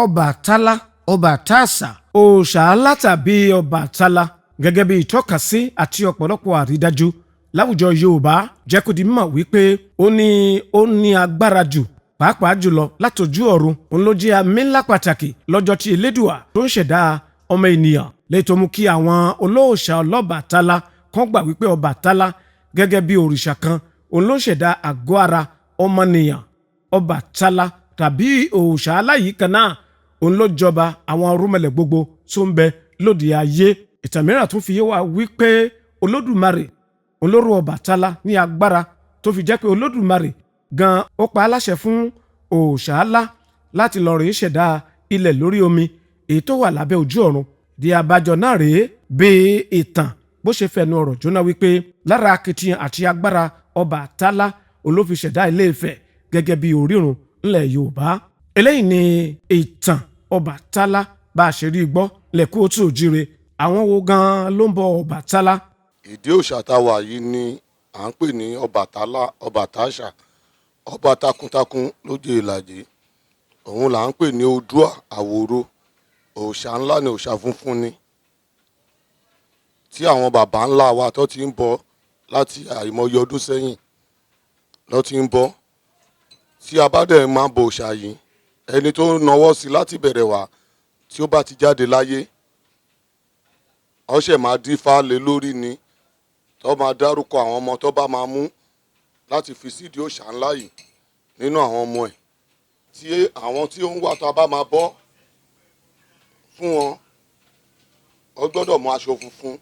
Ọbàtálá, Ọbàtásà, òòṣà alátàbí Ọbàtálá gẹ́gẹ́ bí ìtọ́kasí àti ọ̀pọ̀lọpọ̀ àrídájú láwùjọ Yorùbá jẹ́ kó di mímọ̀ wípé ó ní agbára jù pàápàá jùlọ látòjú ọ̀run. Òun ló jẹ́ àmì ńlá pàtàkì lọ́jọ́ tí Elédùà tó ń ṣẹ̀dá ọmọ ènìyàn lè tó mú kí àwọn olóòṣà Ọlọ́bàtálá kan gbà wípé Ọbàtálá gẹ́gẹ́ bí òrìṣà kan òun ló ń ṣẹ̀dá àgọ́ ara ọmọnìyàn. Ọbàtálá tàbí òòṣà aláyìíká náà òun ló jọba àwọn ọ̀rúnmọlẹ̀ gbogbo tó ń bẹ lóde ayé. Ìtàn mìíràn tún fi yé wa wípé Olódùmarè òun ló rọ̀ Ọbàtálá ní agbára tó fi jẹ́ pé Olódùmarè gan ó pa á láṣẹ fún òòṣà ńlá láti lọ rèé ṣẹ̀dá ilẹ̀ lórí omi èyí tó wà lábẹ́ ojú ọ̀run. Di abájọ náà rèé bí ìtàn bó ṣe fẹnu ọ̀rọ̀ jóná wípé lára akitiyan àti agbára Ọbàtálá òun ló fi ṣẹ̀dá Ilé Ifẹ̀ gẹ́gẹ́ bí orírun ńlẹ̀ Yorùbá. Eléyìí ni ìtàn Ọbàtálá bá a ṣe rí gbọ́ lẹ́kú òtún òjire. Àwọn wo gan ló ń bọ Ọbàtálá? Ìdí òòṣà tá a wà yìí ni à ń pè ní Ọbàtálá, Ọbàtáṣà, ọba takuntakun lóde Ìlàjì. Òun là ń pè ní Oòduà Àwòrò. Òòṣà ńlá ni, òòṣà funfun ni, tí àwọn bàbá ńlá wa tó ti ń bọ láti àìmọye ọdún sẹ́yìn ló ti ń bọ. Tí a bá dẹ̀ máa bọ òòṣà yìí, ẹni tó nawọ́ sí láti bẹ̀rẹ̀ wá tí ó bá ti jáde láyé ó ṣẹ̀ máa dífá lé lórí ni, tó máa dárúkọ àwọn ọmọ tó bá máa mú láti fi sídìí òòṣà ńlá yìí nínú àwọn ọmọ ẹ̀. Tí àwọn tí ó ń wá tá a bá máa bọ́ fún wọn, ó gbọ́dọ̀ mú aṣọ funfun,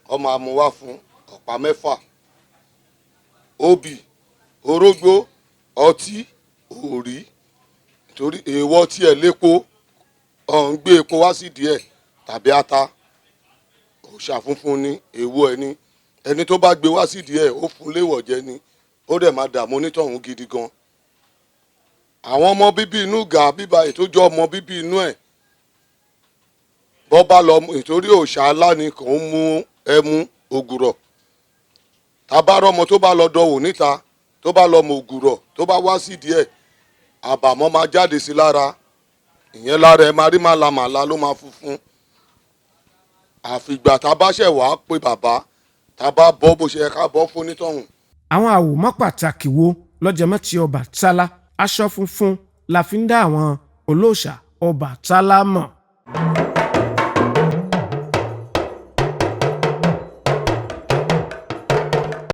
ó máa mú wá fún ọ̀pá 6, obì, orógbó, ọtí, òrí, torí èèwọ̀ tí ẹ̀ lépo ọ̀hún gbé epo wá sídìí ẹ̀ tàbí ata. Òòṣà funfun ni, èèwọ̀ ẹni ẹni tó bá gbé wá sídìí ẹ̀ ó fún léèwọ̀ jẹ ni, ó dẹ̀ máa dààmú onítọ̀hún gidi gan. Àwọn ọmọ bíbí inú gà bíbá ètò jọ ọmọ bíbí inú ẹ̀ bọ́ bá lọ nítorí òòṣà ńlá ni kò ń mú ẹmu ògùrọ̀. Tábàárọ̀ ọmọ tó bá lọ dọ̀wò níta tó bá lọ mọ ògùrọ̀ tó bá wá sídìí ẹ̀, àbàmọ́ máa jáde sí lára. Ìyẹn lára ẹ̀ máa rí màlàmàlà ló máa funfun. Àfìgbà tá a bá ṣẹ̀ wá pé bàbá tá a bá bọ́ bó ṣe yẹ ká bọ́ fún onítọ̀hún. Àwọn àwòmọ́ pàtàkì wo lọ́jẹ̀mọ́ ti Ọbàtálá? Aṣọ funfun la fi ń dá àwọn olóòṣà Ọbàtálá mọ̀.